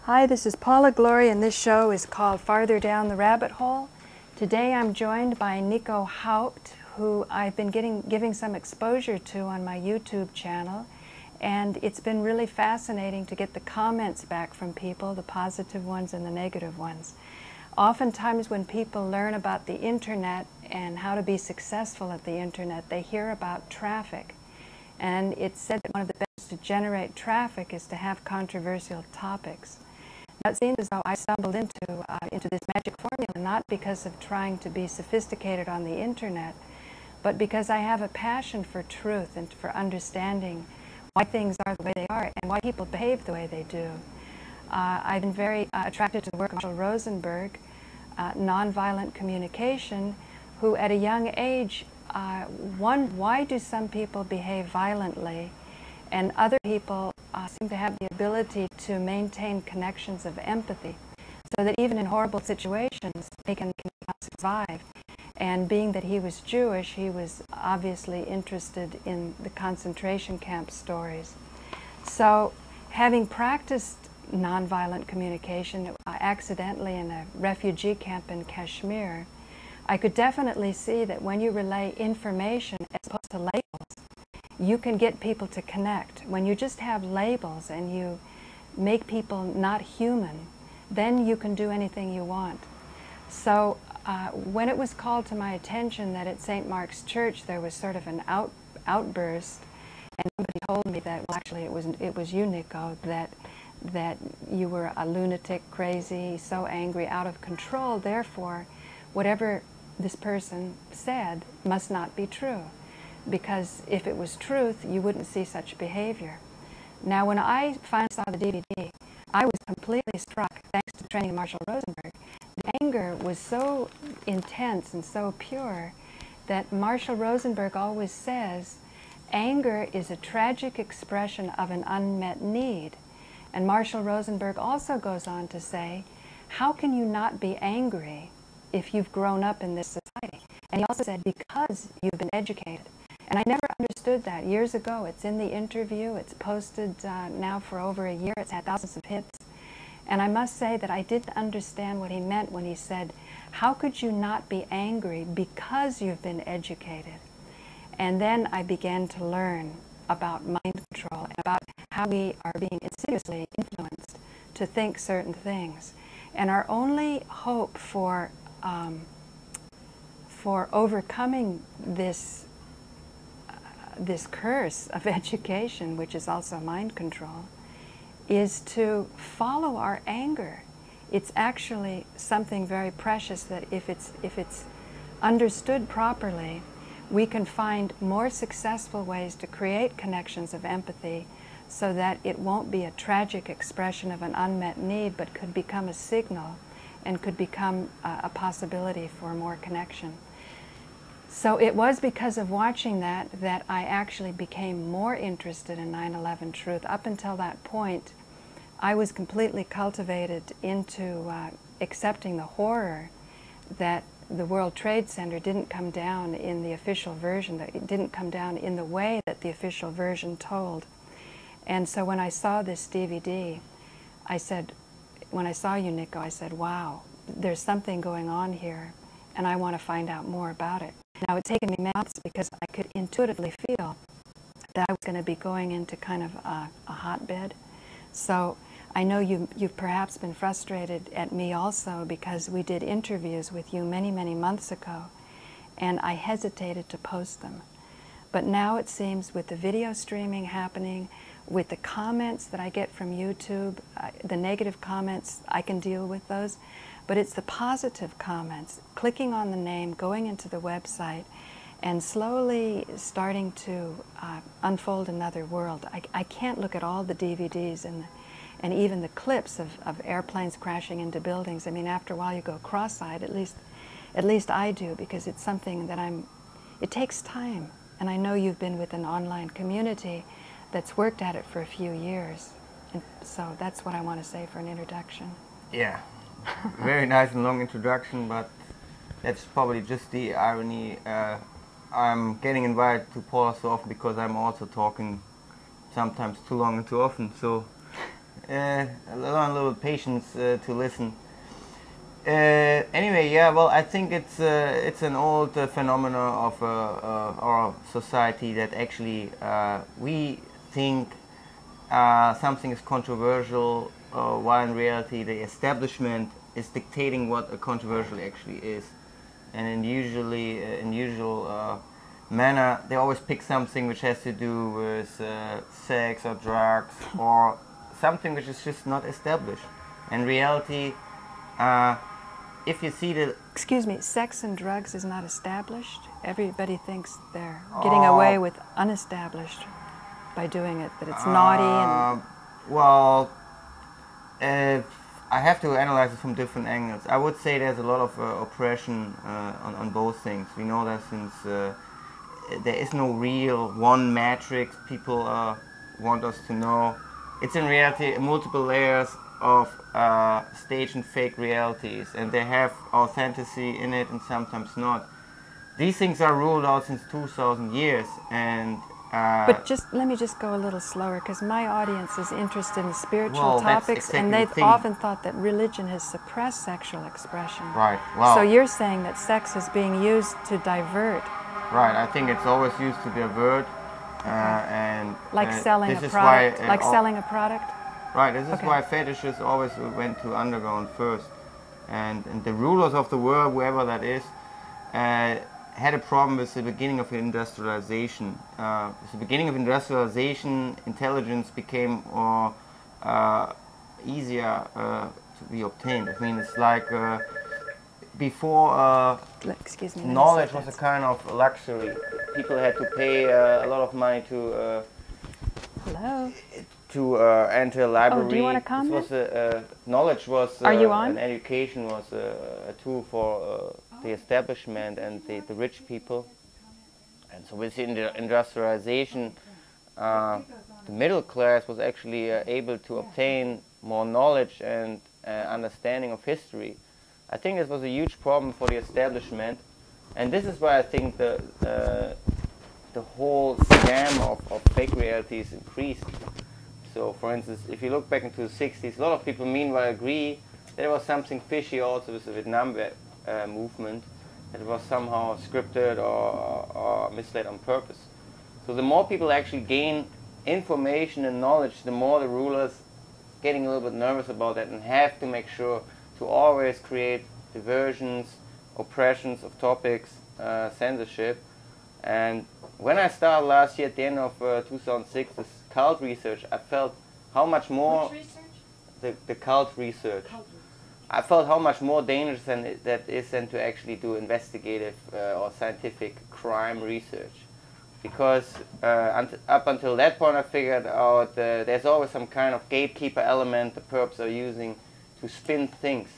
Hi, this is Paula Gloria, and this show is called Farther Down the Rabbit Hole. Today I'm joined by Nico Haupt, who I've been giving some exposure to on my YouTube channel, and it's been really fascinating to get the comments back from people, the positive ones and the negative ones. Oftentimes when people learn about the internet and how to be successful at the internet, they hear about traffic. And it's said that one of the best to generate traffic is to have controversial topics. Now, it seems as though I stumbled into this magic formula not because of trying to be sophisticated on the internet, but because I have a passion for truth and for understanding why things are the way they are and why people behave the way they do. I've been very attracted to the work of Marshall Rosenberg, nonviolent communication, who at a young age wondered why do some people behave violently and other people seem to have the ability to maintain connections of empathy so that even in horrible situations they can survive. And being that he was Jewish, he was obviously interested in the concentration camp stories. So having practiced nonviolent communication accidentally in a refugee camp in Kashmir, I could definitely see that when you relay information as opposed to labels, you can get people to connect. When you just have labels and you make people not human, then you can do anything you want. So when it was called to my attention that at St. Mark's Church there was sort of an outburst, and somebody told me that, well, actually it was you, Nico, that you were a lunatic, crazy, so angry, out of control, therefore whatever this person said must not be true. Because if it was truth, you wouldn't see such behavior. Now, when I finally saw the DVD, I was completely struck, thanks to the training of Marshall Rosenberg. The anger was so intense and so pure that Marshall Rosenberg always says, anger is a tragic expression of an unmet need. And Marshall Rosenberg also goes on to say, how can you not be angry if you've grown up in this society? And he also said, because you've been educated. And I never understood that. Years ago, it's in the interview, it's posted now for over a year, it's had thousands of hits. And I must say that I didn't understand what he meant when he said, how could you not be angry because you've been educated? And then I began to learn about mind control and about how we are being insidiously influenced to think certain things. And our only hope for overcoming this curse of education, which is also mind control, is to follow our anger. It's actually something very precious that if it's understood properly, we can find more successful ways to create connections of empathy so that it won't be a tragic expression of an unmet need, but could become a signal and could become a possibility for more connection. So it was because of watching that I actually became more interested in 9/11 truth. Up until that point, I was completely cultivated into accepting the horror that the World Trade Center didn't come down in the official version, that it didn't come down in the way that the official version told. And so when I saw this DVD, I said, when I saw you, Nico, I said, wow, there's something going on here, and I want to find out more about it. Now, it's taken me months because I could intuitively feel that I was going to be going into kind of a hotbed. So I know you've perhaps been frustrated at me also because we did interviews with you many, many months ago, and I hesitated to post them. But now it seems with the video streaming happening, with the comments that I get from YouTube, the negative comments, I can deal with those. But it's the positive comments, clicking on the name, going into the website, and slowly starting to unfold another world. I can't look at all the DVDs and even the clips of airplanes crashing into buildings. I mean, after a while you go cross-eyed, at least I do, because it's something that it takes time. And I know you've been with an online community that's worked at it for a few years. And so that's what I want to say for an introduction. Yeah. Very nice and long introduction, but that's probably just the irony. I'm getting invited to Paula so often because I'm also talking sometimes too long and too often. So learn a little patience to listen. Anyway, yeah, well, I think it's an old phenomenon of our society that actually we think something is controversial, while in reality the establishment is dictating what a controversial actually is. And in usual manner, they always pick something which has to do with sex or drugs or something which is just not established. In reality, if you see the... Excuse me, sex and drugs is not established? Everybody thinks they're getting away with unestablished by doing it, that it's naughty and... Well, I have to analyze it from different angles. I would say there's a lot of oppression on both things. We know that since there is no real one matrix people want us to know. It's in reality multiple layers of staged and fake realities, and they have authenticity in it and sometimes not. These things are ruled out since 2,000 years, and but let me just go a little slower, because my audience is interested in spiritual topics, exactly and they've often thought that religion has suppressed sexual expression. Right. Wow. So you're saying that sex is being used to divert. Right. I think it's always used to divert, and like selling this a is product. why, like selling a product. Right. This is why fetishists always went to underground first, and the rulers of the world, whoever that is, had a problem with the beginning of industrialization. With the beginning of industrialization, intelligence became easier to be obtained. I mean, it's like before Excuse me, knowledge was a kind of luxury. People had to pay a lot of money to Hello? To enter a library. Oh, do you want to comment? This was knowledge was Are you on? and education was a tool for the establishment and the rich people. And so within the industrialization, the middle class was actually able to obtain more knowledge and understanding of history. I think this was a huge problem for the establishment, and this is why I think the whole scam of fake realities increased. So, for instance, if you look back into the 60s, a lot of people meanwhile agree that there was something fishy also with the Vietnam movement, that it was somehow scripted or misled on purpose. So the more people actually gain information and knowledge, the more the rulers getting a little bit nervous about that and have to make sure to always create diversions, oppressions of topics, censorship. And when I started last year at the end of 2006, this cult research, I felt how much more... Which research? The cult research. I felt how much more dangerous that is than to actually do investigative or scientific crime research. Because up until that point I figured out there's always some kind of gatekeeper element the perps are using to spin things.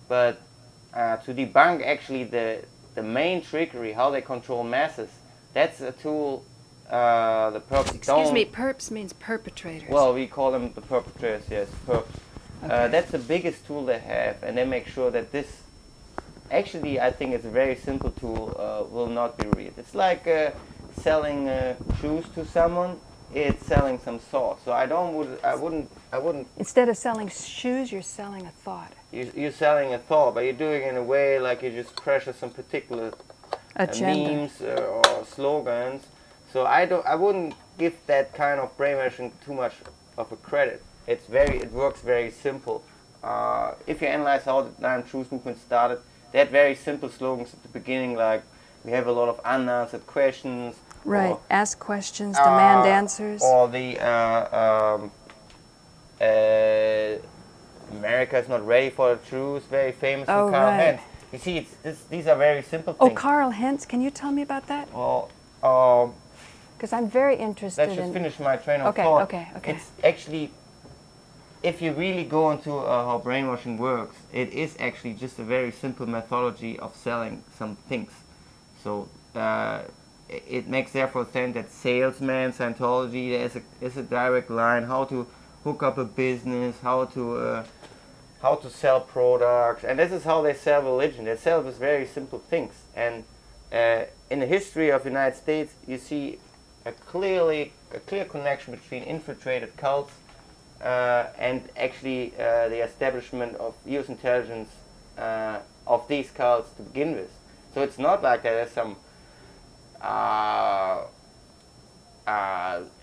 But to debunk actually the main trickery, how they control masses, that's a tool the perps don't... Excuse me, perps means perpetrators. Well, we call them the perpetrators, yes, perps. Okay. That's the biggest tool they have, and they make sure that this, actually I think it's a very simple tool, will not be real. It's like selling shoes to someone, it's selling some sauce. So I wouldn't... Instead of selling shoes, you're selling a thought. You're selling a thought, but you're doing it in a way like you just pressure some particular memes or slogans. So I wouldn't give that kind of brainwashing too much of a credit. It works very simple. If you analyze how the Nine Truths movement started, they had very simple slogans at the beginning, like we have a lot of unanswered questions. Right. Or, ask questions, demand answers. Or the America is not ready for the truth, very famous from Karl Hentz. You see, these are very simple things. Oh, Karl Hentz, can you tell me about that? Well, because I'm very interested let's just finish my train of thought. Okay. It's actually, if you really go into how brainwashing works, it is actually just a very simple methodology of selling some things. So it makes therefore sense that salesman, Scientology, there's a direct line, how to hook up a business, how to sell products, and this is how they sell religion. They sell with very simple things. And in the history of the United States, you see a clear connection between infiltrated cults and actually the establishment of US intelligence of these cults to begin with. So it's not like there's some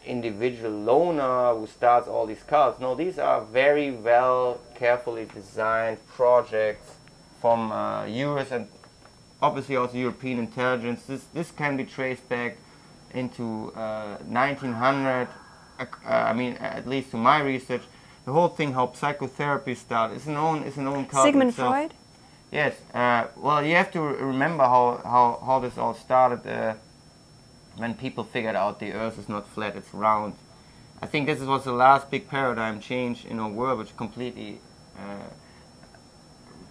individual loner who starts all these cults. No, these are very well, carefully designed projects from US and obviously also European intelligence. This can be traced back into 1900. I mean, at least to my research, the whole thing how psychotherapy started is an own cult Sigmund itself. Freud? Yes. Well, you have to remember how this all started when people figured out the Earth is not flat, it's round. I think this was the last big paradigm change in our world, which completely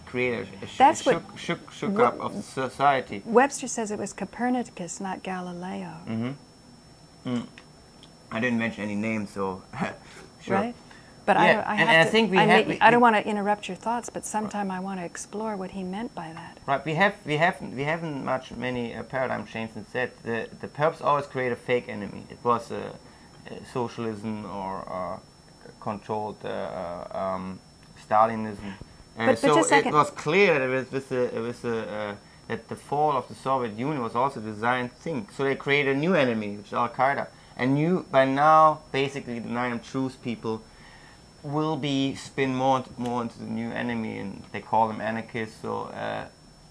created shook up of the society. Webster says it was Copernicus, not Galileo. Mm-hmm. I didn't mention any names, so sure. Right? But yeah. I think I don't want to interrupt your thoughts, but sometime I want to explore what he meant by that. Right. We haven't many paradigm changes instead. The perps always create a fake enemy. It was socialism or controlled Stalinism. So it was clear that that the fall of the Soviet Union was also a designed thing. So they created a new enemy, which is Al Qaeda. And by now, basically, the 9 Truth people will be spin more into the new enemy, and they call them anarchists. So,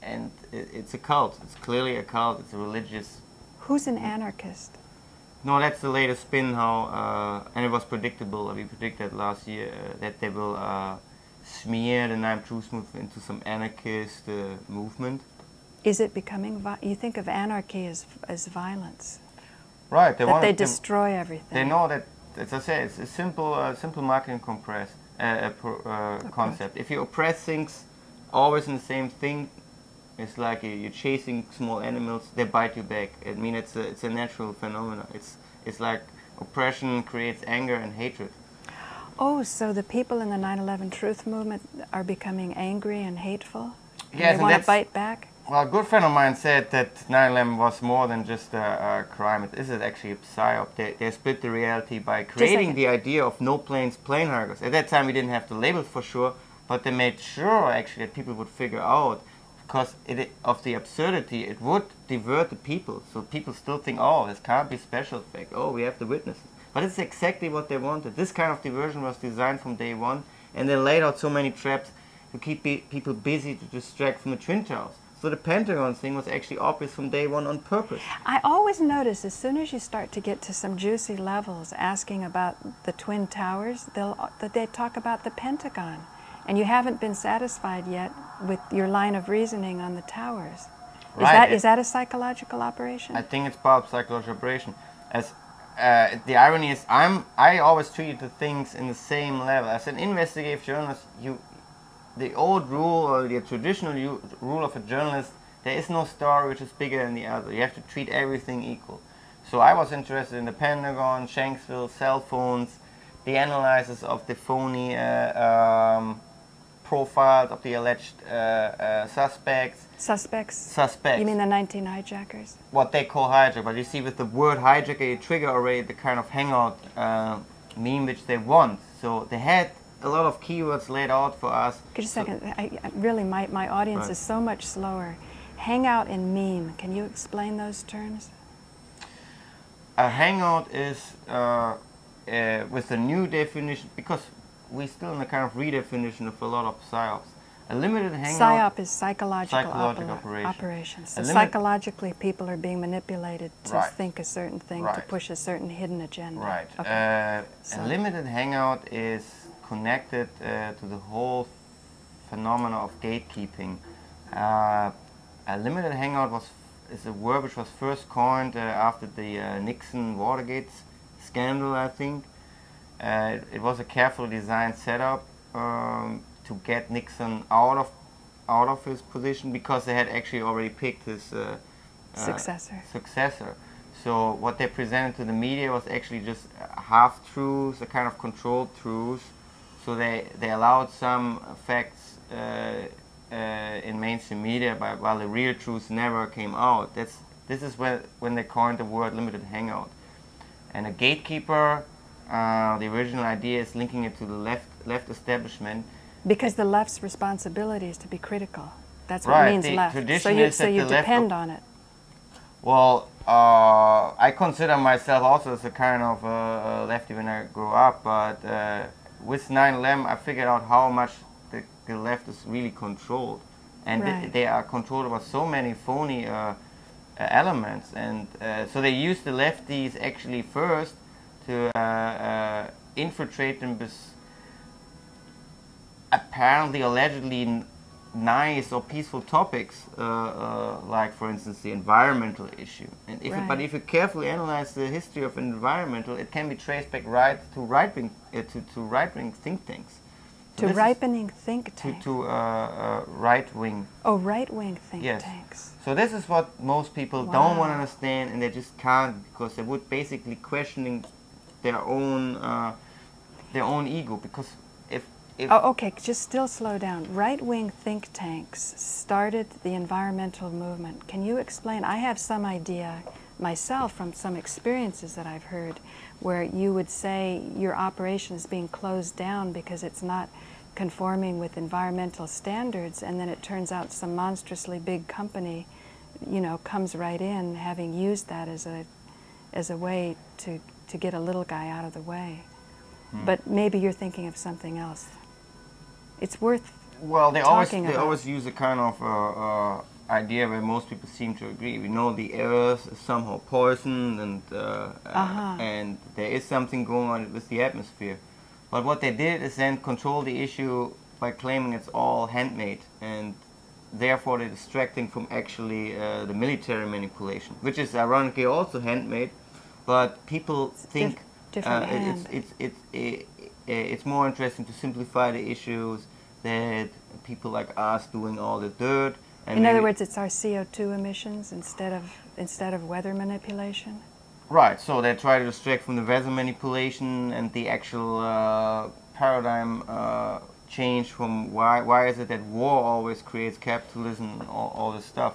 and it's a cult. It's clearly a cult. It's a religious. Who's an anarchist? No, that's the latest spin. And it was predictable. We predicted last year that they will smear the 9 Truth movement into some anarchist movement. Is it becoming? You think of anarchy as violence? Right. They destroy everything. They know that. As I say, it's a simple marketing concept. If you oppress things always in the same thing, it's like you're chasing small animals, they bite you back. I mean, it's a natural phenomenon. It's like oppression creates anger and hatred. Oh, so the people in the 9/11 Truth movement are becoming angry and hateful? Yes, they want to bite back? Well, a good friend of mine said that 9/11 was more than just a crime. This is actually a psyop. They split the reality by creating the idea of no planes, plane huggers. At that time, we didn't have the labels for sure, but they made sure actually that people would figure out, because of the absurdity, it would divert the people. So people still think, oh, this can't be special effect. Oh, we have the witnesses. But it's exactly what they wanted. This kind of diversion was designed from day one, and they laid out so many traps to keep people busy, to distract from the Twin Towers. So the Pentagon thing was actually obvious from day one on purpose. I always notice as soon as you start to get to some juicy levels asking about the Twin Towers, that they talk about the Pentagon. And you haven't been satisfied yet with your line of reasoning on the towers. Is that a psychological operation? I think it's part of psychological operation. As the irony is, I always treated the things in the same level. As an investigative journalist, the old rule or the traditional rule of a journalist, there is no story which is bigger than the other. You have to treat everything equal. So I was interested in the Pentagon, Shanksville, cell phones, the analysis of the phony profiles of the alleged suspects. Suspects? You mean the 19 hijackers? What they call hijacker. But you see, with the word hijacker, you trigger already the kind of hangout meme which they want. So they had a lot of keywords laid out for us. Just a second. Really, my audience is so much slower. Hangout and meme. Can you explain those terms? A hangout is with a new definition, because we're still in a kind of redefinition of a lot of psyops. A limited hangout. Psyop is psychological operation. So psychologically, people are being manipulated to think a certain thing, to push a certain hidden agenda. Right. Okay. A limited hangout is connected to the whole phenomena of gatekeeping. A limited hangout is a word which was first coined after the Nixon Watergate scandal, I think. It was a carefully designed setup to get Nixon out of his position, because they had actually already picked his successor. So what they presented to the media was actually just half-truths, a kind of controlled truths. So they allowed some facts in mainstream media, while the real truths never came out. This is when they coined the word limited hangout. And a gatekeeper the original idea is linking it to the left establishment. Because the left's responsibility is to be critical. That's what Right, means the left. tradition So is that you the left depend on it. Well, I consider myself also as a kind of lefty when I grew up, but with 9/11 I figured out how much the left is really controlled. And Right. they are controlled by so many phony elements. And so they use the lefties actually first to infiltrate them with apparently, allegedly nice or peaceful topics, like for instance the environmental issue. And if but if you carefully analyze the history of environmental, it can be traced back to right-wing think tanks. So To ripening think tanks. To right-wing. Oh, right-wing think Yes. tanks. So this is what most people don't want to understand, and they just can't, because they would basically questioning their own ego. Because if Oh, okay, just still slow down. Right-wing think tanks started the environmental movement. Can you explain? I have some idea myself from some experiences that I've heard where you would say your operation is being closed down because it's not conforming with environmental standards, and then it turns out some monstrously big company, you know, comes right in, having used that as a way to get a little guy out of the way. But maybe you're thinking of something else. It's worth they always use a kind of idea where most people seem to agree. We know the earth is somehow poisoned, and there is something going on with the atmosphere. But what they did is then control the issue by claiming it's all handmade, and therefore they're distracting from actually the military manipulation, which is ironically also handmade. But people think it's more interesting to simplify the issues that people like us doing all the dirt. And in other words, it's our CO2 emissions instead of weather manipulation? Right, so they try to distract from the weather manipulation and the actual paradigm change from why is it that war always creates capitalism and all this stuff.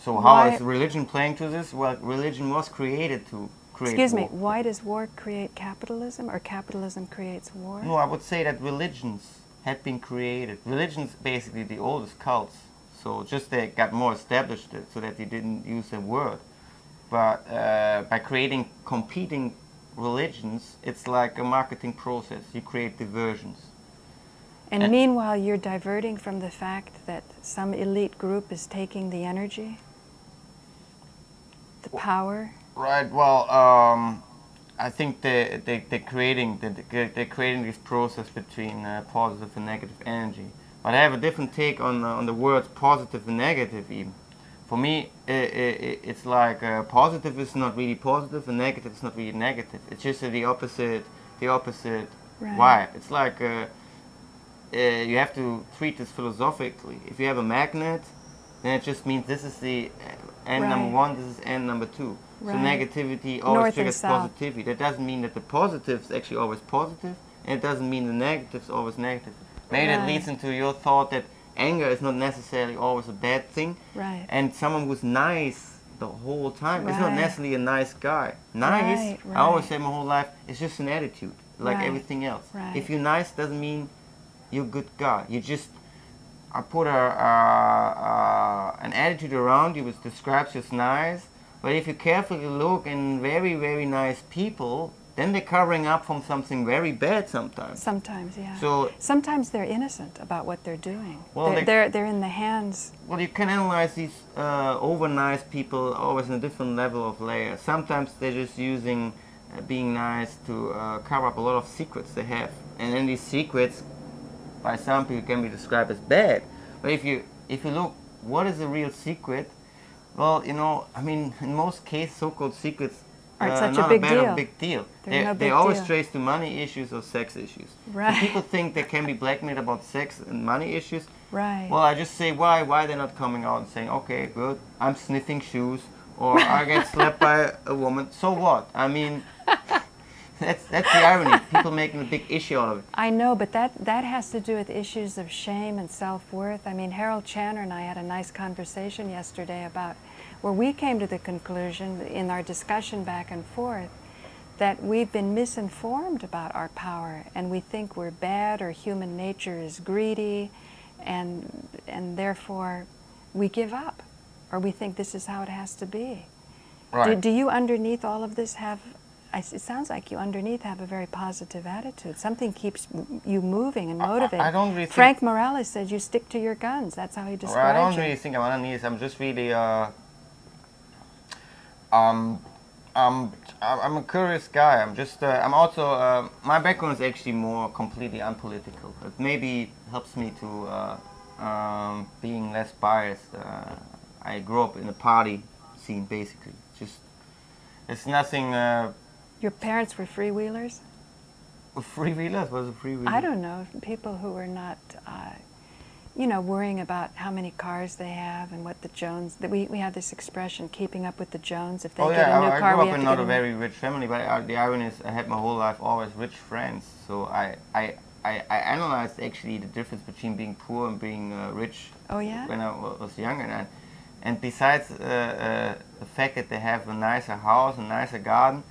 So how is religion playing to this? Well, religion was created to create Excuse war. me, why does war create capitalism, or capitalism creates war? No, I would say that religions had been created. Religions basically the oldest cults. So just they got more established so that they didn't use the word. But by creating competing religions, it's like a marketing process. You create diversions. And meanwhile, you're diverting from the fact that some elite group is taking the energy, the power. Right. Well, I think they're creating this process between positive and negative energy. But I have a different take on the words positive and negative. Even for me, it's like positive is not really positive and negative is not really negative. It's just the opposite vibe. It's like you have to treat this philosophically. If you have a magnet, then it just means this is the end number one, this is end number two. So negativity always triggers positivity. That doesn't mean that the positive is actually always positive, and it doesn't mean the negative is always negative. Maybe that leads into your thought that anger is not necessarily always a bad thing, and someone who's nice the whole time is not necessarily a nice guy. Nice, I always say my whole life, it's just an attitude, like everything else. If you're nice, doesn't mean you're a good guy. You just put an attitude around you which describes you as nice. But if you carefully look in very, very nice people, then they're covering up from something very bad sometimes. Sometimes, yeah. So sometimes they're innocent about what they're doing. Well, they're in the hands. Well, you can analyze these over nice people always in a different level of layer. Sometimes they're just using being nice to cover up a lot of secrets they have, and then these secrets, by some people, can be described as bad. But if you look, what is a real secret? Well, you know, I mean, in most cases, so-called secrets are not a big deal. They always trace to money issues or sex issues. Right. So people think they can be blackmailed about sex and money issues. Right. Well, I just say, why they're not coming out and saying, okay, good, I'm sniffing shoes, or I get slapped by a woman. So what? I mean, that's the irony. People making a big issue out of it. I know, but that has to do with issues of shame and self-worth. I mean, Harold Chandler and I had a nice conversation yesterday about where we came to the conclusion in our discussion back and forth that we've been misinformed about our power, and we think we're bad, or human nature is greedy, and therefore we give up, or we think this is how it has to be. Right. Do you underneath all of this have, it sounds like you underneath have a very positive attitude. Something keeps you moving and motivating. I don't really Frank Morales said you stick to your guns. That's how he described I don't you. really think I'm underneath. I'm just really I'm a curious guy. I'm just I'm also my background is actually more completely unpolitical. It maybe helps me to being less biased. I grew up in a party scene, basically. Just it's nothing. Your parents were freewheelers? Freewheelers? What is a freewheeler? I don't know. People who were not, you know, worrying about how many cars they have and what the Jones. We have this expression, keeping up with the Jones. If they get a new car, I we grew up have in to not get a very rich family, but the irony is I had my whole life always rich friends. So I analyzed actually the difference between being poor and being rich. Oh yeah. When I was younger, and besides the fact that they have a nicer house, a nicer garden,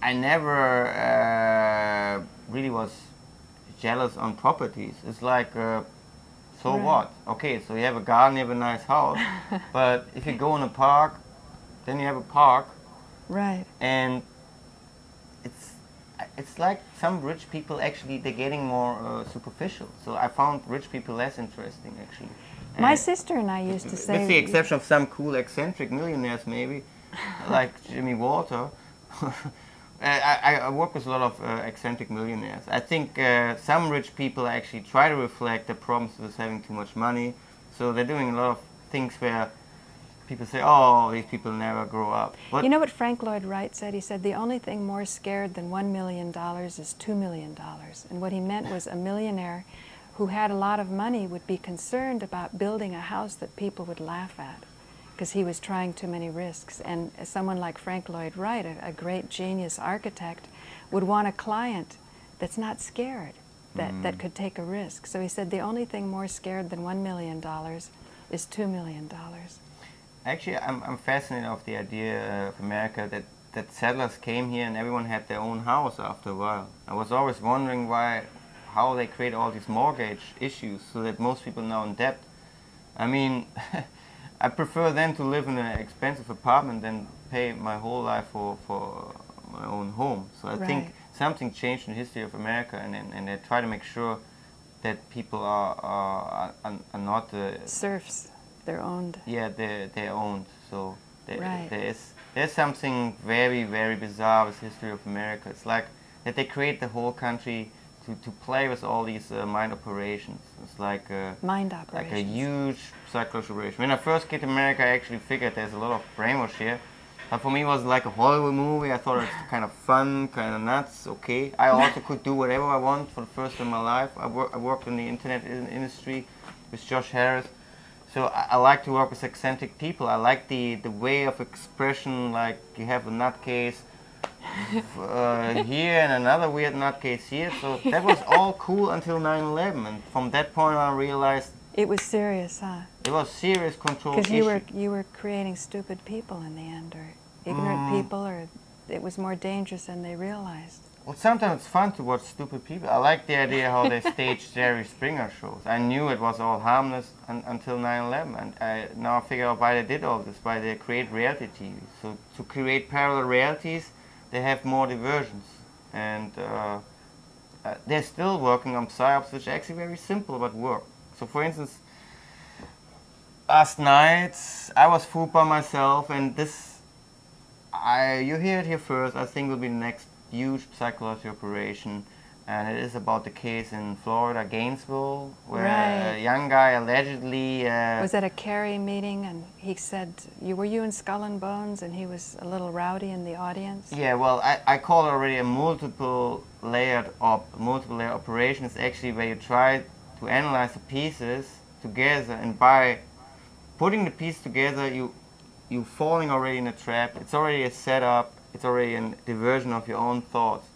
I never really was jealous on properties. It's like, so Right. what? Okay, so you have a garden, you have a nice house, but if you go in a park, then you have a park, Right. and it's like some rich people actually they're getting more superficial. So I found rich people less interesting actually. My sister and I used to say, with the exception of some cool eccentric millionaires maybe, like Jimmy Walter. I work with a lot of eccentric millionaires. I think some rich people actually try to reflect the problems with having too much money. So they're doing a lot of things where people say, oh, these people never grow up. But you know what Frank Lloyd Wright said? He said the only thing more scared than $1 million is $2 million. And what he meant was a millionaire who had a lot of money would be concerned about building a house that people would laugh at, because he was trying too many risks. And someone like Frank Lloyd Wright, a great genius architect, would want a client that's not scared, that could take a risk. So he said the only thing more scared than $1 million is $2 million. actually, I'm fascinated of the idea of America that settlers came here and everyone had their own house after a while. I was always wondering how they create all these mortgage issues so that most people are now in debt. I mean, I prefer then to live in an expensive apartment than pay my whole life for my own home. So I think something changed in the history of America, and they try to make sure that people are not serfs. They're owned. Yeah, they're owned. So there's something very, very bizarre with the history of America. It's like that they create the whole country to play with all these mind operations. It's like mind operations. Like a huge psychological operation. When I first came to America, I actually figured there's a lot of brainwash here. But for me, it was like a Hollywood movie. I thought it was kind of fun, kind of nuts. Okay, I also could do whatever I want for the first time in my life. I worked in the internet industry with Josh Harris. So I like to work with eccentric people. I like the way of expression, like you have a nutcase here and another weird nutcase here. So that was all cool until 9/11, and from that point on I realized it was serious, huh? It was serious control issue. Because you were creating stupid people in the end, or ignorant people, or it was more dangerous than they realized. Well, sometimes it's fun to watch stupid people. I like the idea how they staged Jerry Springer shows. I knew it was all harmless until 9/11, and I now figure out why they did all this, why they create reality TV. So to create parallel realities, they have more diversions, and they're still working on psyops, which are actually very simple but work. So for instance, last night I was fooled by myself, and this, you hear it here first, I think will be the next huge psychological operation, and it is about the case in Florida, Gainesville, where a young guy allegedly was at a Kerry meeting, and he said, were you in Skull and Bones, and he was a little rowdy in the audience? Yeah, well, I call it already a multiple layered operation. It's actually where you try to analyze the pieces together, and by putting the piece together, you're falling already in a trap. It's already a setup. It's already a diversion of your own thoughts.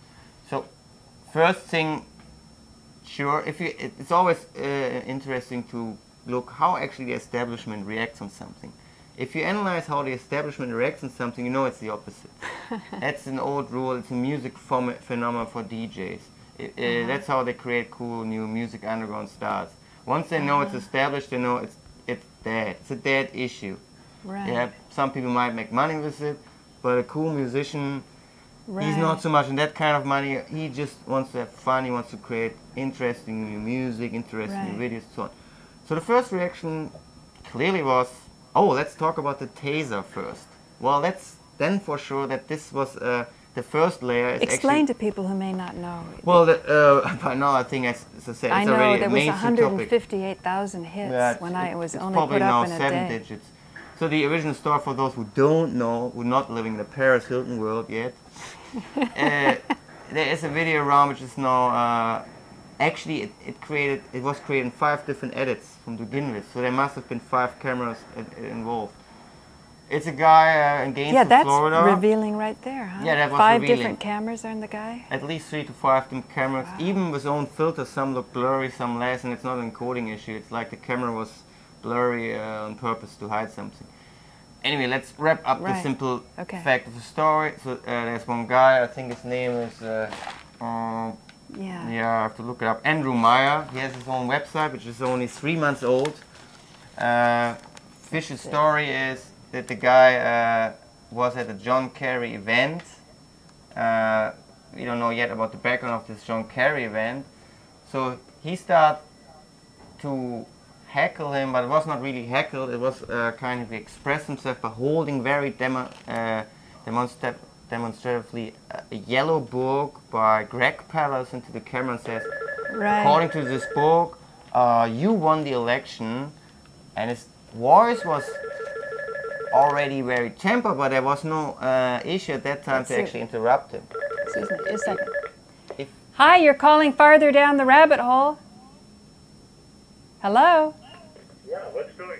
So, first thing, sure, it's always interesting to look how actually the establishment reacts on something. If you analyze how the establishment reacts on something, you know it's the opposite. That's an old rule. It's a music phenomenon for DJs. That's how they create cool new music underground stars. Once they know it's established, they know it's dead. It's a dead issue. Right. Yeah, some people might make money with it, but a cool musician, he's not so much in that kind of money. He just wants to have fun. He wants to create interesting new music, interesting new videos, so on. So the first reaction clearly was, oh, let's talk about the taser first. Well, that's then for sure that this was the first layer. Is Explain to people who may not know. Well, by now I think, as I said, I it's know already there a was mainstream topic. 158,000 hits when it was only probably put now up in a 7 day. digits. So the original story, for those who don't know, who are not living in the Paris Hilton world yet, there is a video around which is now actually it was created in 5 different edits from to begin with. So there must have been 5 cameras involved. It's a guy in Gainesville, Florida. Yeah, that's revealing right there, huh? Yeah, that was 5 revealing. different cameras are in the guy? At least 3 to 5 different cameras, Wow. even with own filters. Some look blurry, some less, and it's not an encoding issue. It's like the camera was blurry on purpose to hide something. Anyway, let's wrap up the simple fact of the story. So there's one guy, I think his name is, yeah, I have to look it up, Andrew Meyer. He has his own website, which is only 3 months old. Fish's story is that the guy was at a John Kerry event. We don't know yet about the background of this John Kerry event. So he started to heckle him, but it was not really heckled. It was kind of express himself by holding very demonstratively a yellow book by Greg Pallas into the camera and says, according to this book, you won the election. And his voice was already very tempered, but there was no issue at that time to actually interrupt him. Excuse me, a second. Hi, you're calling farther down the rabbit hole. Hello? Yeah, what's doing?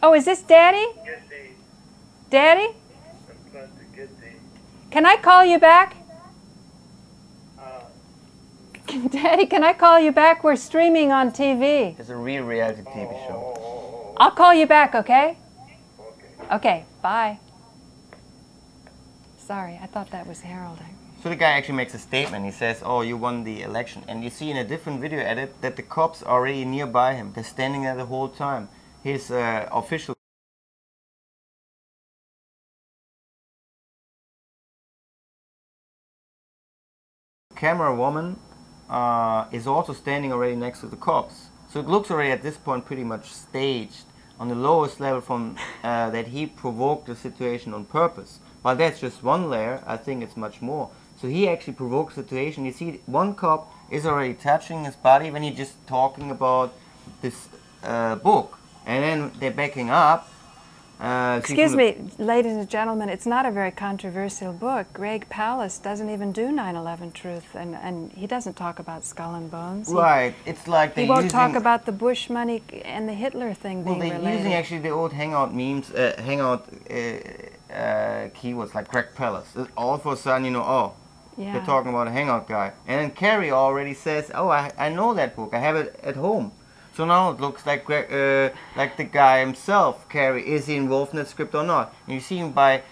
Oh, is this Daddy? Get the... Daddy? I'm trying to get the... Can I call you back? Daddy, can I call you back? We're streaming on TV. It's a real reality TV show. I'll call you back, okay? Okay. Okay, bye. Sorry, I thought that was heralding. So the guy actually makes a statement. He says, oh, you won the election. And you see in a different video edit that the cops are already nearby him. They're standing there the whole time. His official camera woman is also standing already next to the cops. So it looks already at this point pretty much staged on the lowest level from that he provoked the situation on purpose. But that's just one layer. I think it's much more. So he actually provokes the situation. You see, one cop is already touching his body when he's just talking about this book. And then they're backing up. Excuse me, ladies and gentlemen, it's not a very controversial book. Greg Pallas doesn't even do 9/11 Truth, and he doesn't talk about Skull and Bones. Right, it's like he won't talk about the Bush money and the Hitler thing being related. Well, they're using actually the old Hangout memes, keywords like Greg Pallas. All of a sudden, you know, oh, they're talking about a Hangout guy. And then Kerry already says, oh, I know that book, I have it at home. So now it looks like the guy himself, Kerry, is he involved in that script or not? And you see him by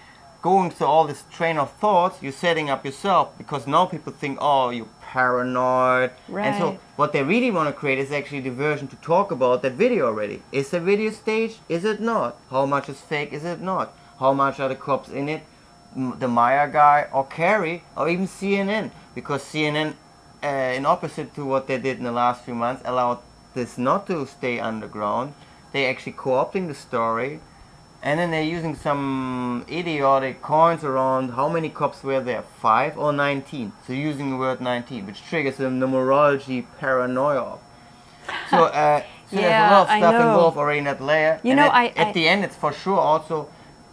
going through all this train of thoughts, you're setting up yourself, because now people think, oh, you're paranoid. Right. And so what they really want to create is actually a diversion to talk about that video already. Is the video staged? Is it not? How much is fake? Is it not? How much are the cops in it? The Meyer guy, or Kerry, or even CNN? Because CNN, in opposite to what they did in the last few months, allowed this not to stay underground. They actually co-opting the story, and then they're using some idiotic coins around how many cops were there, 5 or 19. So using the word 19, which triggers the numerology paranoia. So, there's a lot of stuff involved already in that layer. You know, at the end, it's for sure also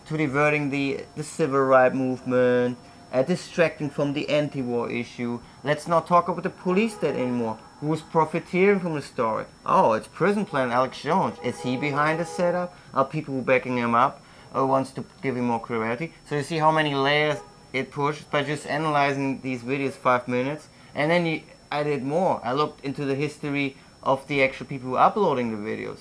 to diverting the civil rights movement, distracting from the anti-war issue. Let's not talk about the police state anymore. Who's profiteering from the story? Oh, it's prison plan Alex Jones. Is he behind the setup? Are people backing him up? Or wants to give him more credibility? So you see how many layers it pushes by just analyzing these videos 5 minutes. And then I did more. I looked into the history of the actual people who are uploading the videos.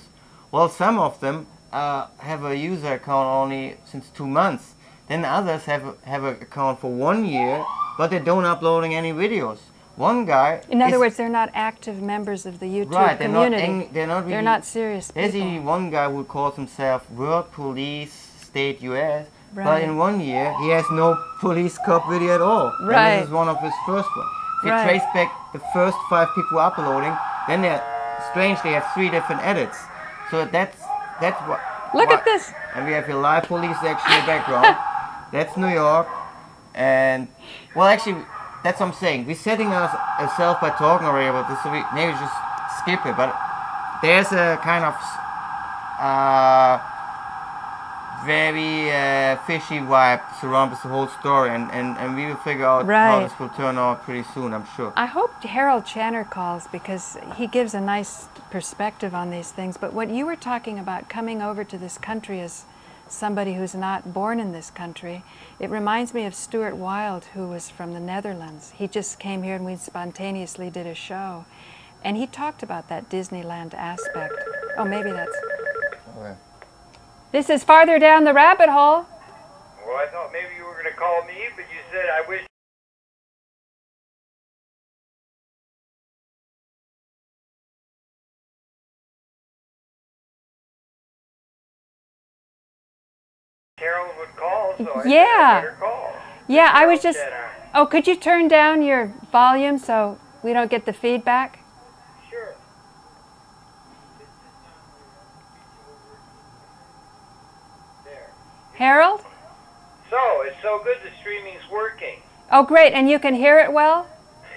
Well, some of them have a user account only since 2 months. Then others have an account for 1 year, but they don't uploading any videos. One guy. In other words, they're not active members of the YouTube community. They're not serious people. There's even one guy who calls himself World Police State US, right. but in 1 year he has no police cop video at all. Right. And this is one of his first ones. If you right. trace back the first 5 people uploading, then they strangely have 3 different edits. So that's what. Look at this. And we have a live police action in the background. That's New York, and well, actually. That's what I'm saying. We're setting ourselves by talking already about this, so we maybe just skip it. But there's a kind of very fishy vibe surrounds the whole story, and we will figure out how this will turn out pretty soon, I'm sure. I hope Harold Channer calls because he gives a nice perspective on these things. But what you were talking about coming over to this country as somebody who's not born in this country, it reminds me of Stuart Wilde, who was from the Netherlands. He just came here and we spontaneously did a show. And he talked about that Disneyland aspect. Oh, maybe that's... Okay. This is Farther Down the Rabbit Hole. Well, I thought maybe you were going to call me, but you said I wish... Harold would call, so I said I better call. Yeah, I was just... Oh, could you turn down your volume so we don't get the feedback? Sure. There. Harold? So, it's so good the streaming's working. Oh, great. And you can hear it well?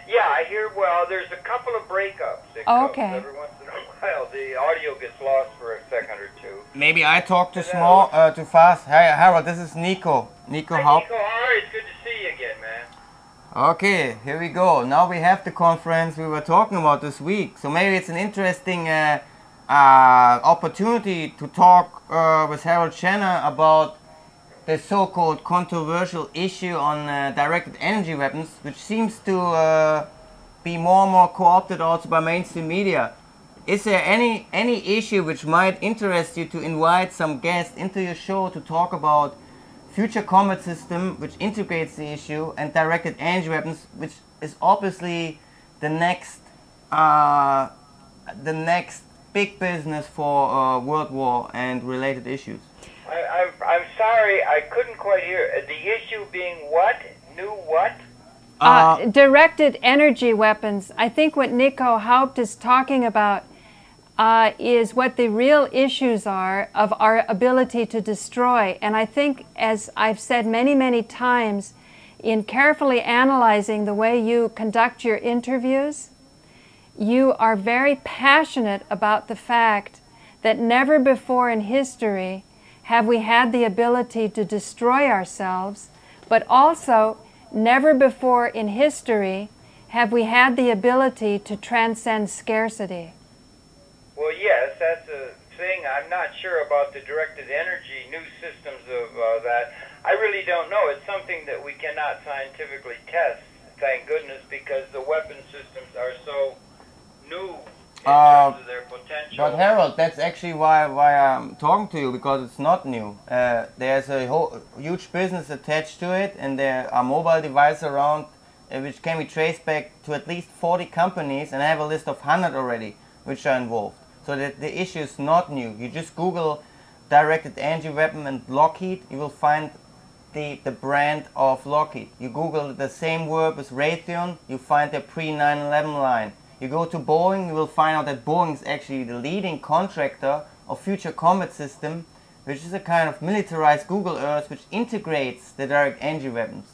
Yeah, I hear well. There's a couple of breakups. Okay. Every once in a while, the audio gets lost for a second or two. Maybe I talk too small, too fast. Hey, Harold, this is Nico. Nico Haupt. Nico, it's good to see you again, man. Okay, here we go. Now we have the conference we were talking about this week. So maybe it's an interesting opportunity to talk with Harold Channer about the so-called controversial issue on directed energy weapons, which seems to be more and more co-opted also by mainstream media. Is there any issue which might interest you to invite some guests into your show to talk about future combat system which integrates the issue and directed energy weapons, which is obviously the next big business for World War and related issues? I'm sorry, I couldn't quite hear. The issue being what? New what? Directed energy weapons. I think what Nico Haupt is talking about is what the real issues are of our ability to destroy. And I think, as I've said many, many times, in carefully analyzing the way you conduct your interviews, you are very passionate about the fact that never before in history have we had the ability to destroy ourselves, but also never before in history have we had the ability to transcend scarcity. Well, yes, that's a thing. I'm not sure about the directed energy, new systems of that. I really don't know. It's something that we cannot scientifically test, thank goodness, because the weapon systems are so new in terms of their potential. But Harold, that's actually why I'm talking to you, because it's not new. There's a huge business attached to it, and there are mobile devices around which can be traced back to at least 40 companies, and I have a list of 100 already which are involved. So that the issue is not new. You just Google directed energy weapon and Lockheed, you will find the brand of Lockheed. You Google the same word with Raytheon, you find their pre-9/11 line. You go to Boeing, you will find out that Boeing is actually the leading contractor of Future Combat System, which is a kind of militarized Google Earth which integrates the direct energy weapons.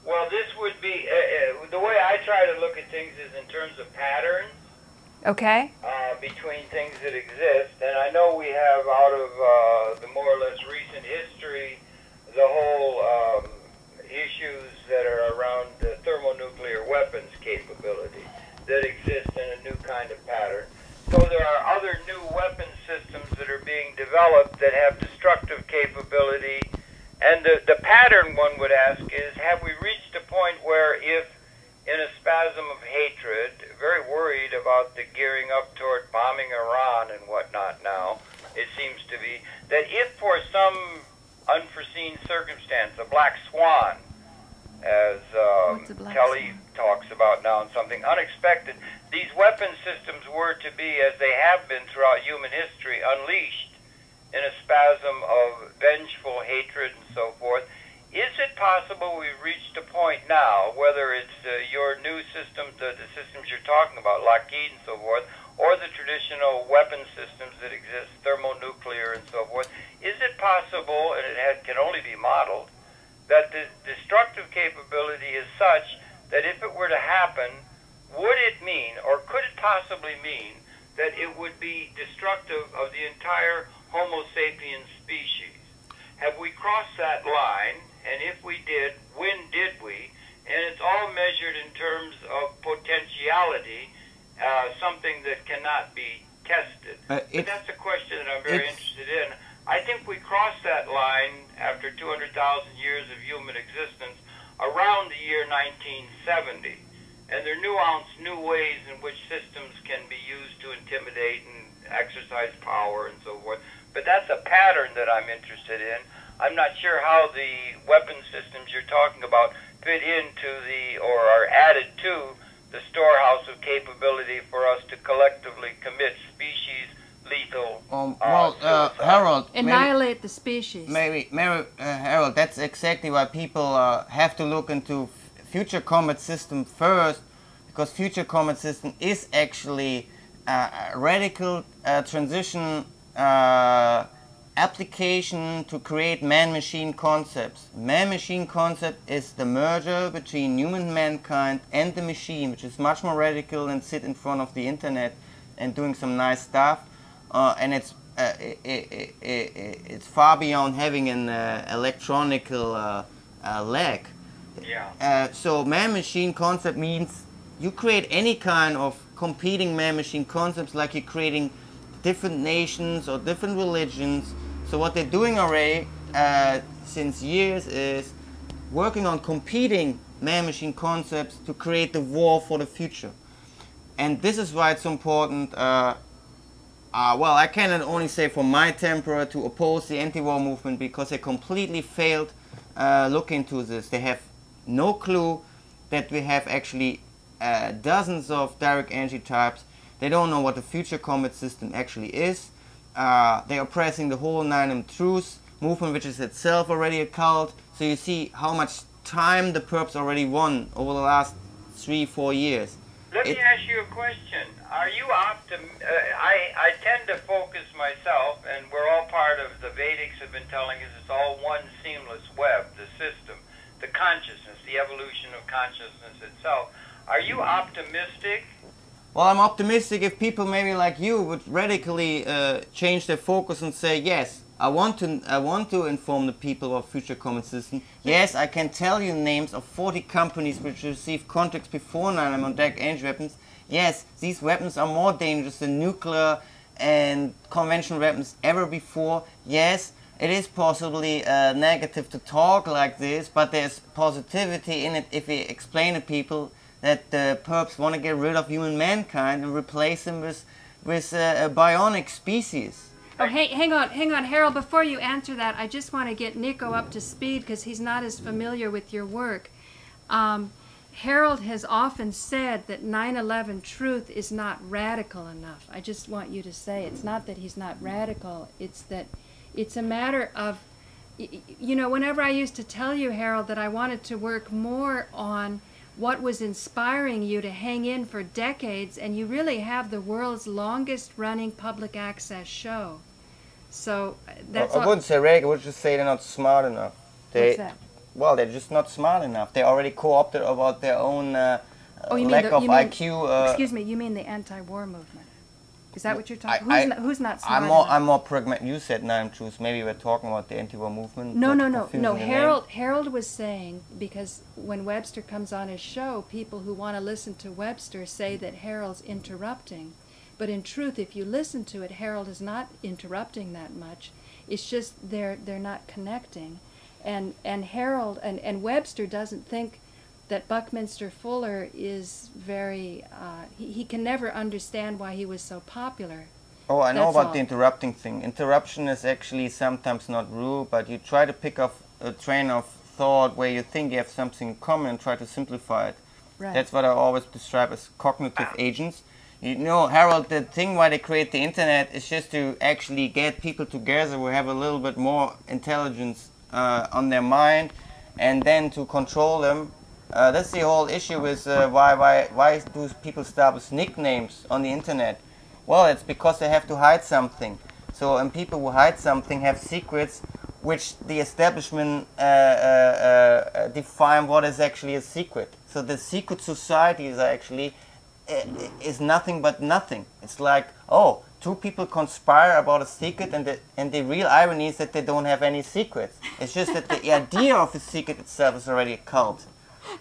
Well, this would be, the way I try to look at things is in terms of patterns. Okay. Between things that exist, and I know we have out of the more or less recent history the whole issues that are around the thermonuclear weapons capability that exist in a new kind of pattern. So there are other new weapon systems that are being developed that have destructive capability, and the pattern one would ask is, have we reached a point where if in a spasm of hatred, very worried about the gearing up toward bombing Iran and whatnot now, it seems to be, that if for some unforeseen circumstance, a black swan, as Kelly talks about now, and something unexpected. These weapon systems were to be, as they have been throughout human history, unleashed in a spasm of vengeful hatred and so forth. Is it possible we've reached a point now, whether it's your new systems, the systems you're talking about, Lockheed and so forth, or the traditional weapon systems that exist, thermonuclear and so forth, is it possible, and can only be modeled, that the destructive capability is such that if it were to happen, would it mean, or could it possibly mean, that it would be destructive of the entire Homo sapiens species? Have we crossed that line? And if we did, when did we? And it's all measured in terms of potentiality, something that cannot be tested. But that's a question that I'm very interested in. I think we crossed that line after 200,000 years of human existence around the year 1970. And there are nuanced new ways in which systems can be used to intimidate and exercise power and so forth. But that's a pattern that I'm interested in. I'm not sure how the weapon systems you're talking about fit into or are added to the storehouse of capability for us to collectively commit species lethal Harold, annihilate the species. Harold, that's exactly why people have to look into Future Combat System first, because Future Combat System is actually a radical transition application to create man-machine concepts. Man-machine concept is the merger between human mankind and the machine, which is much more radical than sit in front of the internet and doing some nice stuff. And it's far beyond having an electronical leg. Yeah. So man-machine concept means you create any kind of competing man-machine concepts, like you're creating different nations or different religions. So what they're doing already since years is working on competing man-machine concepts to create the war for the future. And this is why it's so important. Well, I cannot only say for my temper to oppose the anti-war movement, because they completely failed look into this. They have no clue that we have actually dozens of direct energy types. They don't know what the Future Combat System actually is. They are pressing the whole Nine Truths movement, which is itself already a cult. So you see how much time the perps already won over the last 3-4 years. Let me ask you a question. Are you I tend to focus myself, and we're all part of, the Vedics have been telling us it's all one seamless web, the system, the consciousness, the evolution of consciousness itself. Are you optimistic? Well, I'm optimistic if people maybe like you would radically change their focus and say, yes, I want to inform the people of Future Combat System. Yes, I can tell you names of 40 companies which received contracts before 9 on direct energy weapons. Yes, these weapons are more dangerous than nuclear and conventional weapons ever before. Yes, it is possibly negative to talk like this, but there's positivity in it if we explain to people that the perps want to get rid of human mankind and replace them with a bionic species. Oh, hey, hang on, Harold. Before you answer that, I just want to get Nico up to speed because he's not as familiar with your work. Harold has often said that 9/11 truth is not radical enough. I just want you to say it's not that he's not radical, it's that it's a matter of, you know, whenever I used to tell you, Harold, that I wanted to work more on what was inspiring you to hang in for decades, and you really have the world's longest running public access show. So that's I wouldn't say radical, I would just say they're not smart enough. What's that? Well, they're just not smart enough. They already co-opted about their own lack of IQ. Excuse me, you mean the anti-war movement? Is that what you're talking? Who's not smart enough? I'm more pragmatic. You said 9 Truths. Maybe we're talking about the anti-war movement. No. Harold was saying, because when Webster comes on his show, people who want to listen to Webster say that Harold's interrupting. But in truth, if you listen to it, Harold is not interrupting that much. It's just they're not connecting. And Harold and Webster doesn't think that Buckminster Fuller is very, he can never understand why he was so popular. Oh, I know That's about all. the interrupting thing. Interruption is actually sometimes not rude, but you try to pick up a train of thought where you think you have something in common and try to simplify it. Right. That's what I always describe as cognitive agents. You know, Harold, the thing why they create the internet is just to actually get people together who have a little bit more intelligence on their mind, and then to control them. That's the whole issue with why do people start with nicknames on the internet? Well, it's because they have to hide something. So, and people who hide something have secrets which the establishment define what is actually a secret. So the secret societies are actually is nothing but nothing. It's like, oh, two people conspire about a secret, and the real irony is that they don't have any secrets. It's just that the idea of the secret itself is already a cult.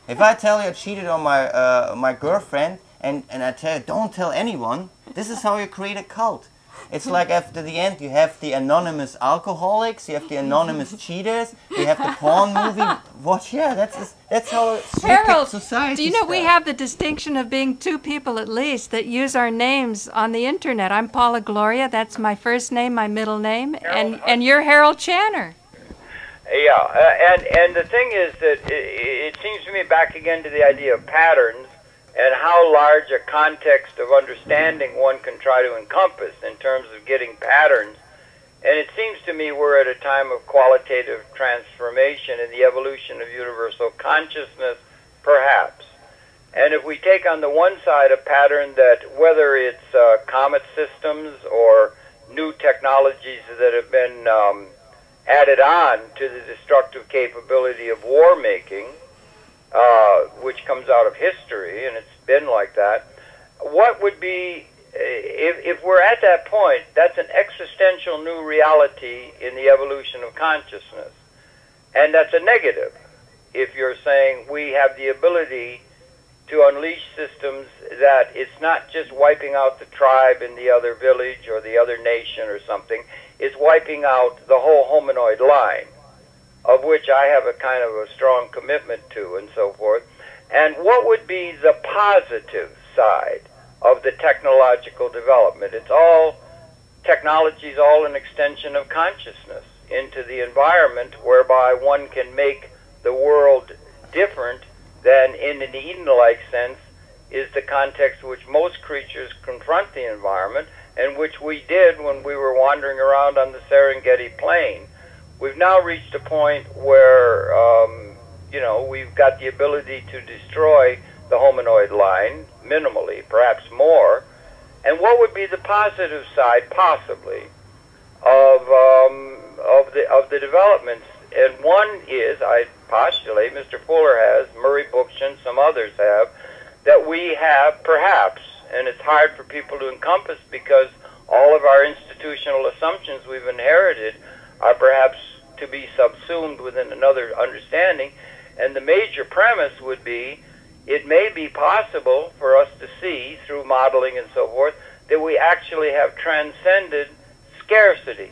If I tell you I cheated on my girlfriend, and I tell you don't tell anyone, this is how you create a cult. It's like after the end you have the anonymous alcoholics, you have the anonymous cheaters, you have the porn movie watch. Yeah, that's how Harold, society. do you know we have the distinction of being two people at least that use our names on the internet? I'm Paula Gloria, that's my first name, my middle name, and you're Harold Channer. Yeah, and the thing is that it seems to me back again to the idea of patterns and how large a context of understanding one can try to encompass in terms of getting patterns. And it seems to me we're at a time of qualitative transformation in the evolution of universal consciousness, perhaps. And if we take on the one side a pattern that, whether it's comet systems or new technologies that have been added on to the destructive capability of war making, which comes out of history, and it's been like that, what would be, if we're at that point, that's an existential new reality in the evolution of consciousness. And that's a negative, if you're saying we have the ability to unleash systems that it's not just wiping out the tribe in the other village or the other nation or something, it's wiping out the whole hominoid line, of which I have a kind of a strong commitment to and so forth. And what would be the positive side of the technological development? It's all, technology is all an extension of consciousness into the environment whereby one can make the world different than in an Eden-like sense is the context in which most creatures confront the environment, and which we did when we were wandering around on the Serengeti plain. We've now reached a point where, you know, we've got the ability to destroy the hominoid line, minimally, perhaps more. And what would be the positive side, possibly, of the developments? And one is, I postulate, Mr. Fuller has, Murray Bookchin, some others have, that we have, perhaps, and it's hard for people to encompass because all of our institutional assumptions we've inherited are perhaps to be subsumed within another understanding. And the major premise would be, it may be possible for us to see, through modeling and so forth, that we actually have transcended scarcity,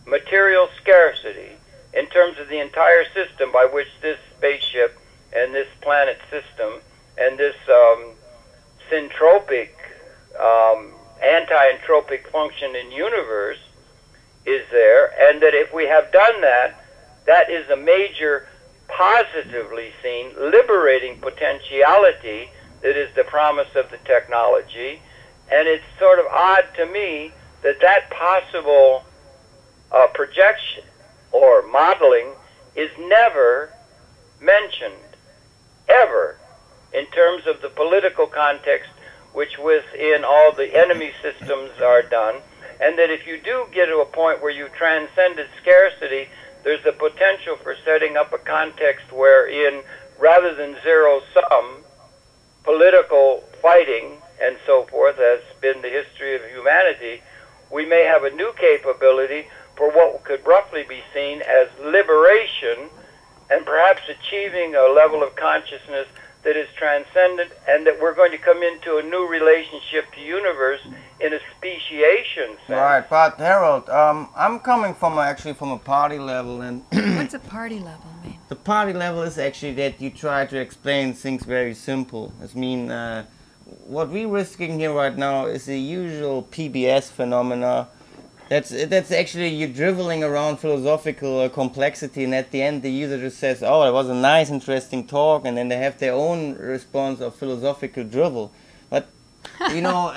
material scarcity, in terms of the entire system by which this spaceship and this planet system and this syntropic, anti-entropic function in universe is there, and that if we have done that, that is a major, positively seen, liberating potentiality that is the promise of the technology. And it's sort of odd to me that that possible projection or modeling is never mentioned, ever, in terms of the political context which within all the enemy systems are done. And that if you do get to a point where you transcended scarcity, there's the potential for setting up a context wherein, rather than zero-sum political fighting and so forth, as has been the history of humanity, we may have a new capability for what could roughly be seen as liberation, and perhaps achieving a level of consciousness that is transcendent, and that we're going to come into a new relationship to universe in a speciation sense. Right, but Harold, I'm coming from actually from a party level, and What's a party level mean? the party level is actually that you try to explain things very simple. I mean, what we're risking here right now is the usual PBS phenomena. That's actually you driveling around philosophical complexity, and at the end the user just says, "Oh, it was a nice, interesting talk," and then they have their own response of philosophical drivel. But you know,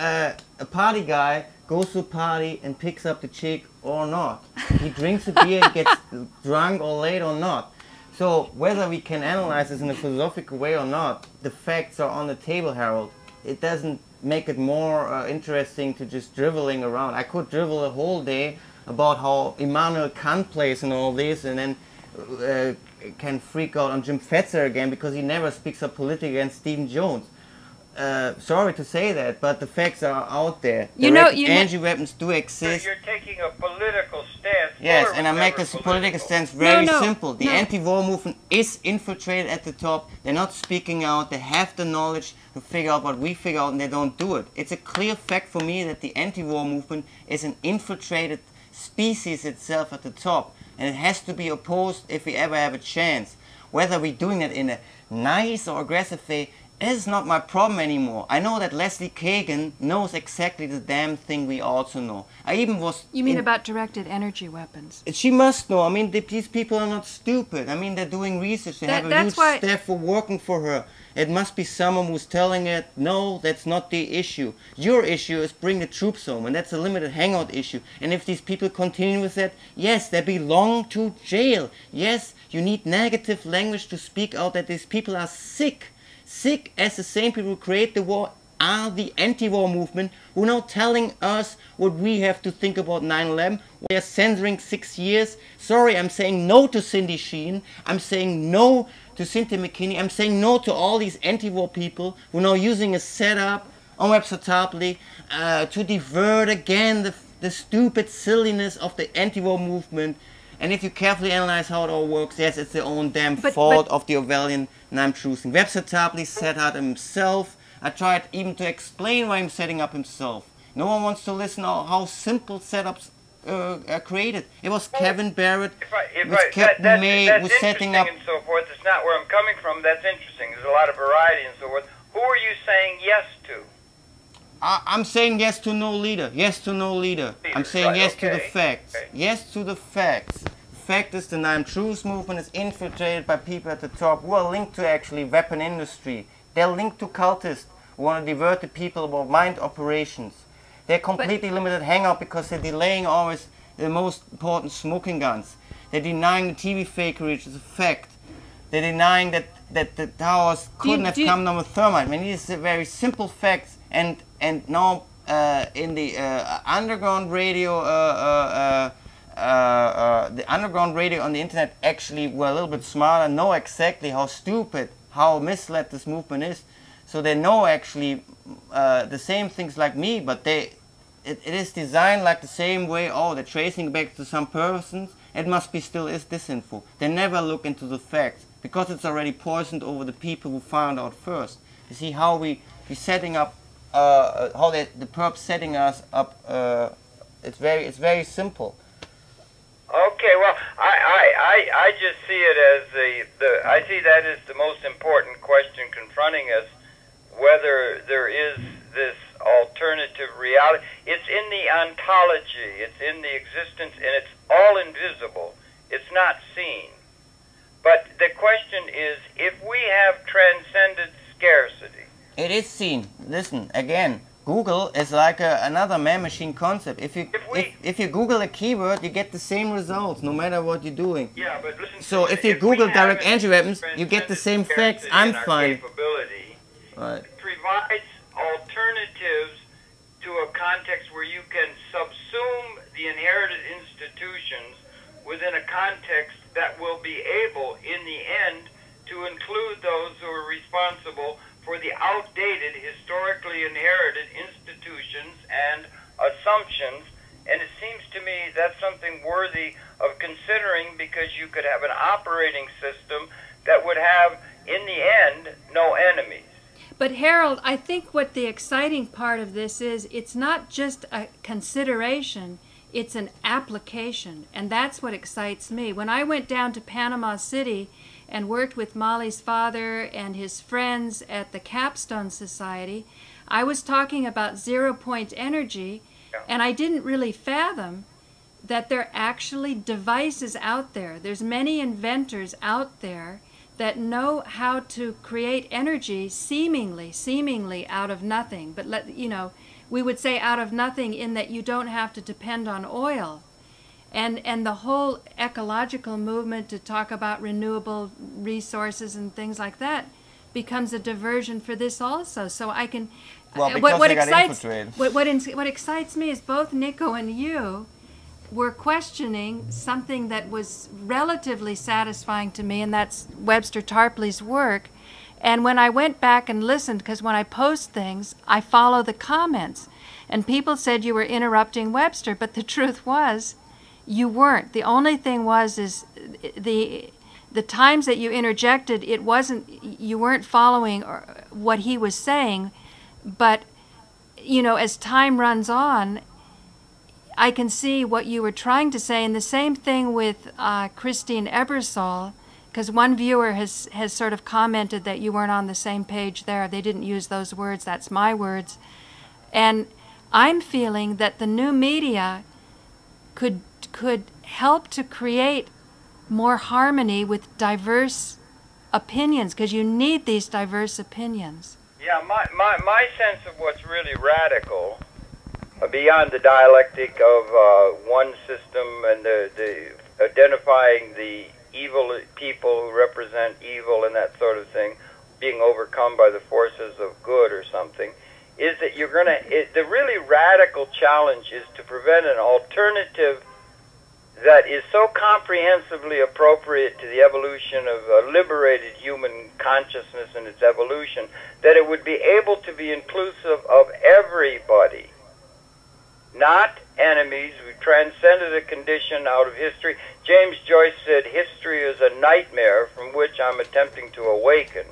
a party guy goes to a party and picks up the chick or not. He drinks a beer and gets drunk or late or not. So whether we can analyze this in a philosophical way or not, the facts are on the table, Harold. It doesn't make it more interesting to just driveling around. I could drivel a whole day about how Immanuel Kant plays and all this, and then can freak out on Jim Fetzer again because he never speaks up politically against Stephen Jones. Sorry to say that, but the facts are out there. Energy weapons do exist. So you're taking a political stance. Yes, and I make this political stance very simple. The anti-war movement is infiltrated at the top. They're not speaking out. They have the knowledge to figure out what we figure out, and they don't do it. It's a clear fact for me that the anti-war movement is an infiltrated species itself at the top, and it has to be opposed if we ever have a chance. Whether we're doing it in a nice or aggressive way is not my problem anymore. I know that Leslie Kagan knows exactly the damn thing we also know. I even was... You mean about directed energy weapons? She must know. I mean, these people are not stupid. I mean, they're doing research. They have a huge staff for working for her. It must be someone who's telling it, no, that's not the issue. Your issue is bring the troops home, and that's a limited hangout issue. And if these people continue with that, yes, they belong to jail. Yes, you need negative language to speak out that these people are sick. Sick as the same people who create the war are the anti-war movement who are now telling us what we have to think about 9/11. They are censoring 6 years. Sorry, I'm saying no to Cindy Sheehan. I'm saying no to Cynthia McKinney. I'm saying no to all these anti-war people who are now using a setup on WebSotably to divert again the stupid silliness of the anti-war movement. And if you carefully analyze how it all works, yes, it's their own damn fault of the Orwellian I'm choosing. Website set out himself. I tried even to explain why I'm setting up himself. No one wants to listen to how simple setups are created. It was Kevin Barrett with Captain May was setting up. And so forth. It's not where I'm coming from. That's interesting. There's a lot of variety and so forth. Who are you saying yes to? I'm saying yes to no leader. Yes to no leader. I'm saying yes to the facts. Yes to the facts. The fact is the 9 Truths movement is infiltrated by people at the top who are linked to actually weapon industry. They're linked to cultists who want to divert the people about mind operations. They're completely limited hangout because they're delaying always the most important smoking guns. They're denying the TV fakery, which is a fact. They're denying that the towers couldn't have come down with thermite. I mean, these are very simple facts. And now in the underground radio, the underground radio on the internet actually were a little bit smarter, know exactly how stupid, how misled this movement is. So they know actually the same things like me, but it is designed like the same way. Oh, they're tracing back to some persons. It must be still is disinfo. They never look into the facts because it's already poisoned over the people who found out first. You see how we setting up. How the perps setting us up, it's very simple. Okay, well, I just see it as I see that as the most important question confronting us, whether there is this alternative reality. It's in the ontology, it's in the existence, and it's all invisible. It's not seen. But the question is, if we have transcended scarcity, it is seen. Listen, again, Google is like another man-machine concept. If you Google a keyword, you get the same results, no matter what you're doing. Yeah, but listen. So if you Google direct energy weapons, you get the same facts. I'm fine. Right. It provides alternatives to a context where you can subsume the inherited institutions within a context that will be able, in the end, to include those who are responsible for the outdated, historically inherited institutions and assumptions. And it seems to me that's something worthy of considering, because you could have an operating system that would have, in the end, no enemies. But Harold, I think what the exciting part of this is, it's not just a consideration, it's an application. And that's what excites me. When I went down to Panama City and worked with Molly's father and his friends at the Capstone Society, I was talking about 0-point energy, and I didn't really fathom that there are actually devices out there. There's many inventors out there that know how to create energy seemingly out of nothing. But we would say out of nothing in that you don't have to depend on oil. And the whole ecological movement to talk about renewable resources and things like that becomes a diversion for this also. So I can. Well, what excites me is both Nico and you were questioning something that was relatively satisfying to me, and that's Webster Tarpley's work. And when I went back and listened, because when I post things, I follow the comments, and people said you were interrupting Webster, but the truth was, you weren't. The only thing is the times that you interjected, you weren't following what he was saying, but as time runs on, I can see what you were trying to say. And the same thing with Christine Ebersol, because one viewer has sort of commented that you weren't on the same page there. They didn't use those words. That's my words. And I'm feeling that the new media could help to create more harmony with diverse opinions, because you need these diverse opinions. Yeah, my sense of what's really radical, beyond the dialectic of one system and the identifying the evil people who represent evil and that sort of thing, being overcome by the forces of good or something, is that the really radical challenge is to prevent an alternative that is so comprehensively appropriate to the evolution of a liberated human consciousness and its evolution that it would be able to be inclusive of everybody, not enemies. We transcended a condition out of history. James Joyce said, history is a nightmare from which I'm attempting to awaken.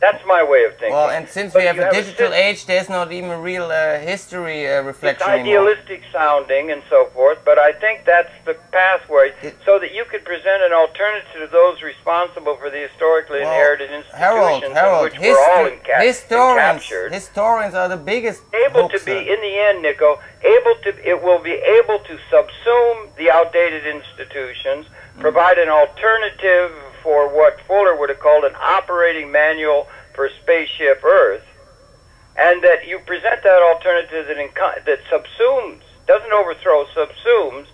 That's my way of thinking. Well, and since we have a digital age, there's not even a real history reflection it's idealistic sounding and so forth, but I think that's the pathway, so that you could present an alternative to those responsible for the historically inherited institutions in which we're all captured. Historians are the biggest able to be, in the end, Nico, it will be able to subsume the outdated institutions, provide an alternative for what Fuller would have called an operating manual for spaceship Earth, and that you present that alternative that subsumes, doesn't overthrow, subsumes,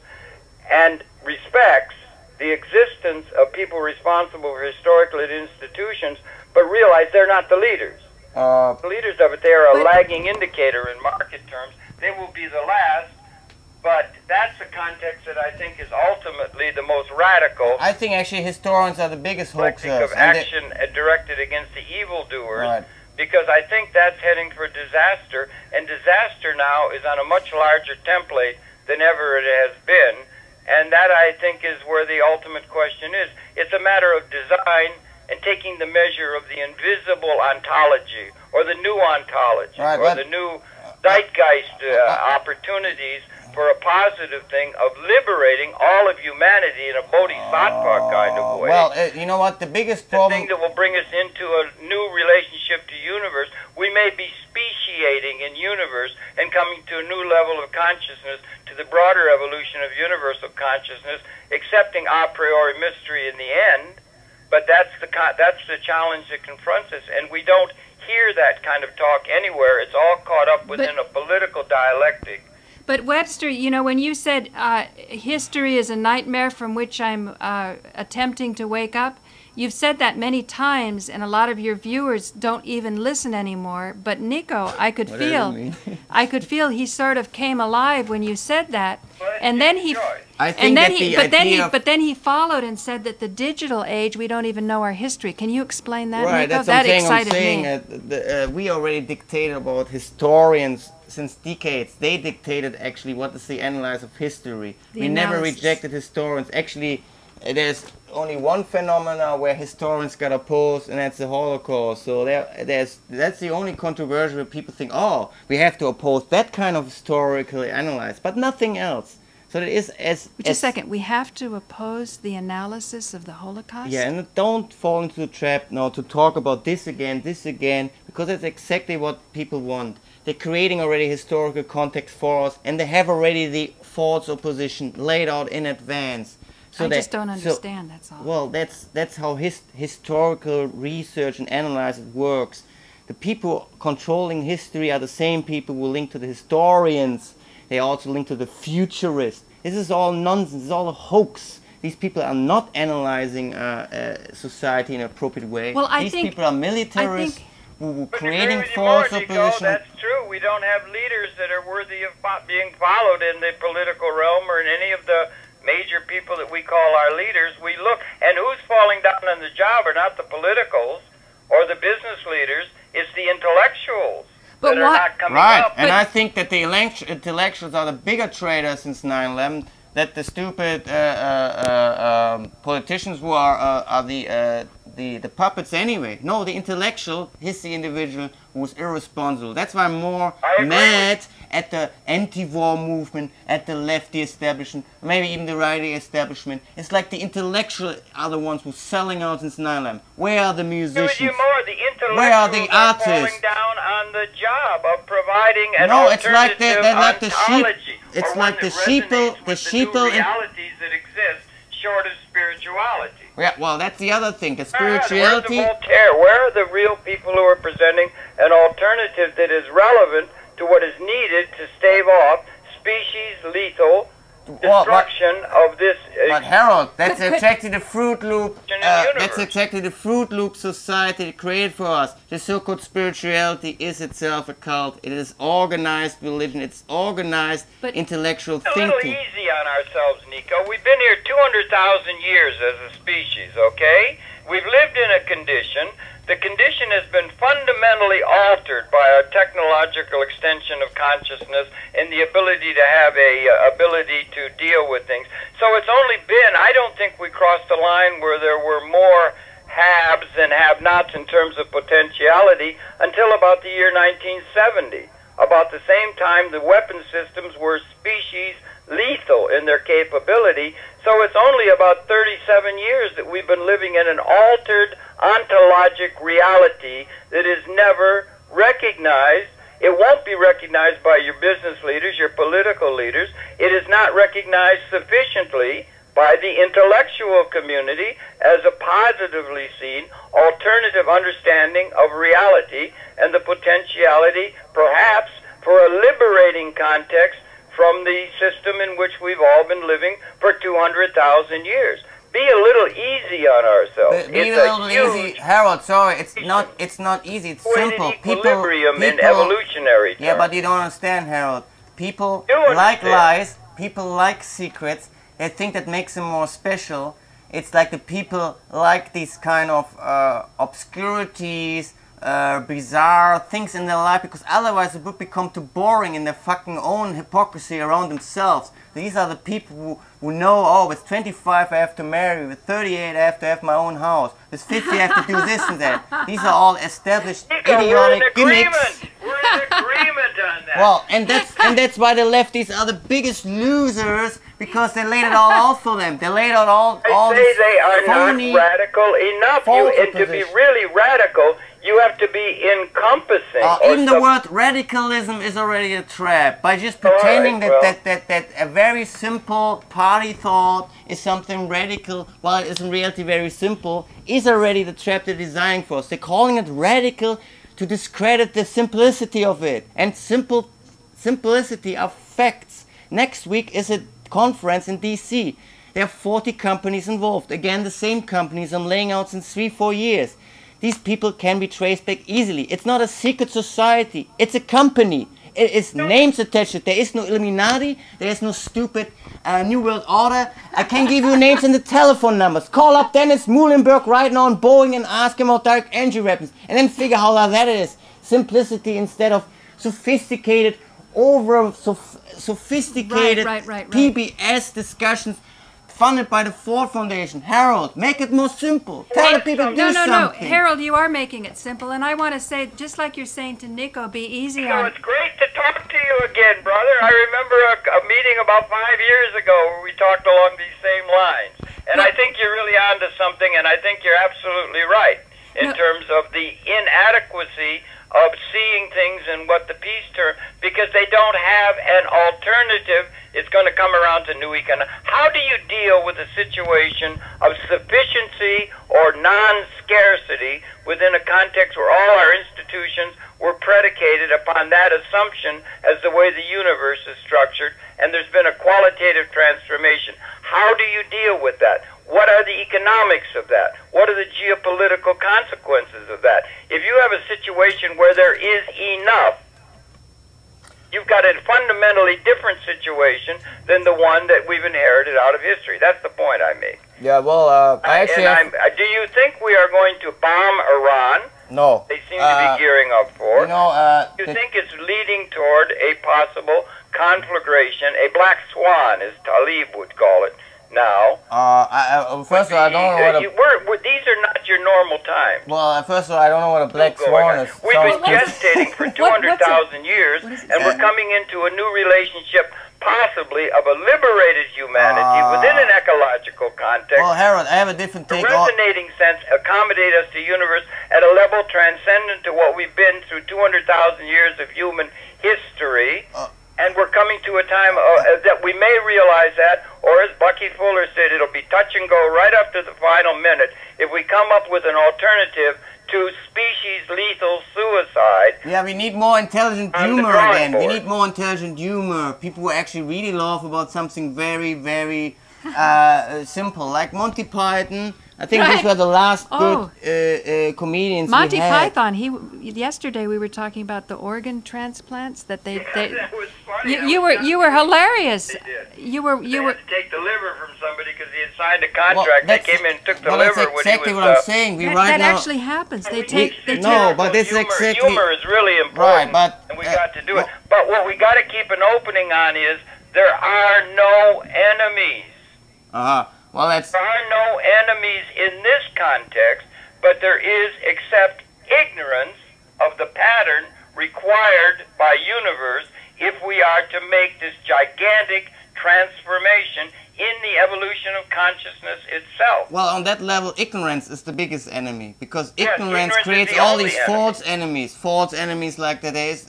and respects the existence of people responsible for historical institutions, but realize they're not the leaders. The leaders of it, they are a lagging indicator in market terms. They will be the last. But that's the context that I think is ultimately the most radical. I think actually historians are the biggest hoaxers. Of action directed against the evildoers, because I think that's heading for disaster, and disaster now is on a much larger template than ever it has been, and that I think is where the ultimate question is. It's a matter of design and taking the measure of the invisible ontology, or the new ontology, or the new zeitgeist opportunities for a positive thing of liberating all of humanity in a bodhisattva kind of way. Well, you know what, the biggest problem... The thing that will bring us into a new relationship to universe. We may be speciating in universe and coming to a new level of consciousness, to the broader evolution of universal consciousness, accepting a priori mystery in the end, but that's the challenge that confronts us, and we don't hear that kind of talk anywhere. It's all caught up within a political dialectic. But Webster, when you said history is a nightmare from which I'm attempting to wake up, you've said that many times, and a lot of your viewers don't even listen anymore. But Nico, I could feel he sort of came alive when you said that, and then he, but then he folled and said that the digital age, we don't even know our history. Can you explain that, right, Nico? That's that excited me. We already dictated about historians since decades. They dictated actually what is the analysis of history. We never rejected historians. Actually, there's only one phenomena where historians got opposed, and that's the Holocaust. So that's the only controversy where people think, oh, we have to oppose that kind of historically analyzed, but nothing else. So it is as... Just a second, we have to oppose the analysis of the Holocaust? Yeah, and don't fall into the trap now to talk about this again, because that's exactly what people want. They're creating already historical context for us, and they have already the false opposition laid out in advance. So I just don't understand, that's all. Well, that's how historical research and analysis works. The people controlling history are the same people who link to the historians. They also link to the futurists. This is all nonsense. This is all a hoax. These people are not analyzing society in an appropriate way. Well, These people are militarists who are creating false opposition. That's true. We don't have leaders that are worthy of being followed in the political realm or in any of the major people that we call our leaders. We look, and who's falling down on the job are not the politicals or the business leaders. It's the intellectuals. But what? Right, and I think that the intellectuals are the bigger traitors since 9/11. That the stupid politicians who are the puppets anyway. No, the intellectual is the individual who's irresponsible. That's why I'm more mad at the anti-war movement, at the lefty establishment, maybe even the righty establishment. It's like the intellectual are the ones who are selling out since 9/11. Where are the musicians? Where are the artists? Falling down on the job of providing an it's like they're like the sheep. It's like the sheeple, realities that exist short of spirituality. Yeah, well, that's the other thing. The spirituality. Where are the real people who are presenting an alternative that is relevant to what is needed to stave off species lethal destruction of this? But Harold, that's exactly the Fruit Loop. That's exactly the Fruit Loop society created for us. The so-called spirituality is itself a cult. It is organized religion. It's organized intellectual thinking. A little easy on ourselves, Nico. We've been here 200,000 years as a species. Okay, we've lived in a condition. The condition has been fundamentally altered by our technological extension of consciousness and the ability to have ability to deal with things. So it's only been, I don't think we crossed a line where there were more haves and have-nots in terms of potentiality until about the year 1970. About the same time, the weapon systems were species lethal in their capability. So it's only about 37 years that we've been living in an altered ontologic reality that is never recognized. It won't be recognized by your business leaders, your political leaders. It is not recognized sufficiently by the intellectual community as a positively seen alternative understanding of reality and the potentiality, perhaps, for a liberating context from the system in which we've all been living for 200,000 years. Be a little easy on ourselves. Be a little easy, Harold. Sorry, it's not easy. It's simple. Equilibrium in evolutionary terms. Yeah, but you don't understand, Harold. People like lies. People like secrets. They think that makes them more special. It's like the people like these kind of obscurities, bizarre things in their life, because otherwise it would become too boring in their fucking own hypocrisy around themselves. These are the people who know, oh, with 25 I have to marry, with 38 I have to have my own house, with 50 I have to do this and that. These are all established idiotic gimmicks. We're in agreement on that. Well, and that's why the lefties are the biggest losers, because they laid it all out for them. They laid out all these they are phony, not radical enough. And to be really radical, you have to be encompassing. Even the word radicalism is already a trap. By just pretending that a very simple party thought is something radical, while it is in reality very simple, is already the trap they're designing for us. They're calling it radical to discredit the simplicity of it. And simplicity of facts. Next week is a conference in DC. There are 40 companies involved. Again, the same companies I'm laying out since 3-4 years. These people can be traced back easily. It's not a secret society. It's a company. It is names attached to it. There is no Illuminati. There is no stupid New World Order. I can give you names and the telephone numbers. Call up Dennis Muhlenberg right now on Boeing and ask him about direct energy weapons. And then figure how that is. Simplicity instead of sophisticated, sophisticated right. PBS discussions. funded by the Ford Foundation. Harold, make it more simple. Tell the people to do something. No, Harold, you are making it simple, and I want to say, just like you're saying to Nico, be easy on... It's great to talk to you again, brother. I remember a meeting about 5 years ago where we talked along these same lines. And I think you're really onto something, and I think you're absolutely right in terms of the inadequacy of seeing things in what the peace term, because they don't have an alternative. It's going to come around to new economic. How do you deal with a situation of sufficiency or non-scarcity within a context where all our institutions were predicated upon that assumption as the way the universe is structured, and there's been a qualitative transformation? How do you deal with that? What are the economics of that? What are the geopolitical consequences of that? If you have a situation where there is enough, you've got a fundamentally different situation than the one that we've inherited out of history. That's the point I make. Yeah, well, I actually... do you think we are going to bomb Iran? No. They seem to be gearing up for. You know, do you think it's leading toward a possible conflagration, a black swan, as Talib would call it now? First of all, I don't know what these are not your normal times. Well, first of all, I don't know what a black swan is. We've been gestating for 200,000 years, and we're coming into a new relationship, possibly of a liberated humanity within an ecological context. Well, Harold, I have a different take. The resonating sense accommodate us to universe at a level transcendent to what we've been through 200,000 years of human history. And we're coming to a time that we may realize that, or as Bucky Fuller said, it'll be touch and go right up to the final minute if we come up with an alternative to species-lethal suicide. Yeah, we need more intelligent humor again. We need more intelligent humor. People who actually really laugh about something very, very simple, like Monty Python. I think these were the last good comedians Monty we had. Python. Yesterday we were talking about the organ transplants that they. That was funny. You were hilarious. They did. You were. They had to take the liver from somebody because he had signed a contract. They came in and took the liver that's exactly when he was. what I'm saying. That actually happens. They take. But this is exactly. Humor is really important, right? But and we got to do it. But what we got to keep an opening on is there are no enemies. Well, there are no enemies in this context, but there is, except ignorance of the pattern required by universe if we are to make this gigantic transformation in the evolution of consciousness itself. Well, on that level, ignorance is the biggest enemy, because ignorance creates all these false enemies like that there is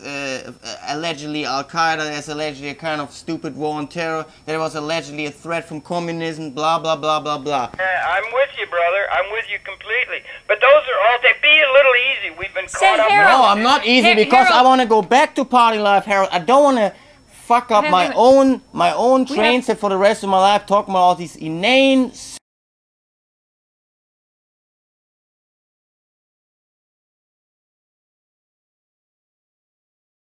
allegedly Al-Qaeda, there's allegedly a kind of stupid war on terror, there was allegedly a threat from communism, blah, blah, blah, blah, blah. I'm with you, brother. I'm with you completely. But those are all, be a little easy. We've been caught up. Harold, no, I'm not easy because I want to go back to party life, Harold. I don't want to fuck up my own train set for the rest of my life talking about all these inane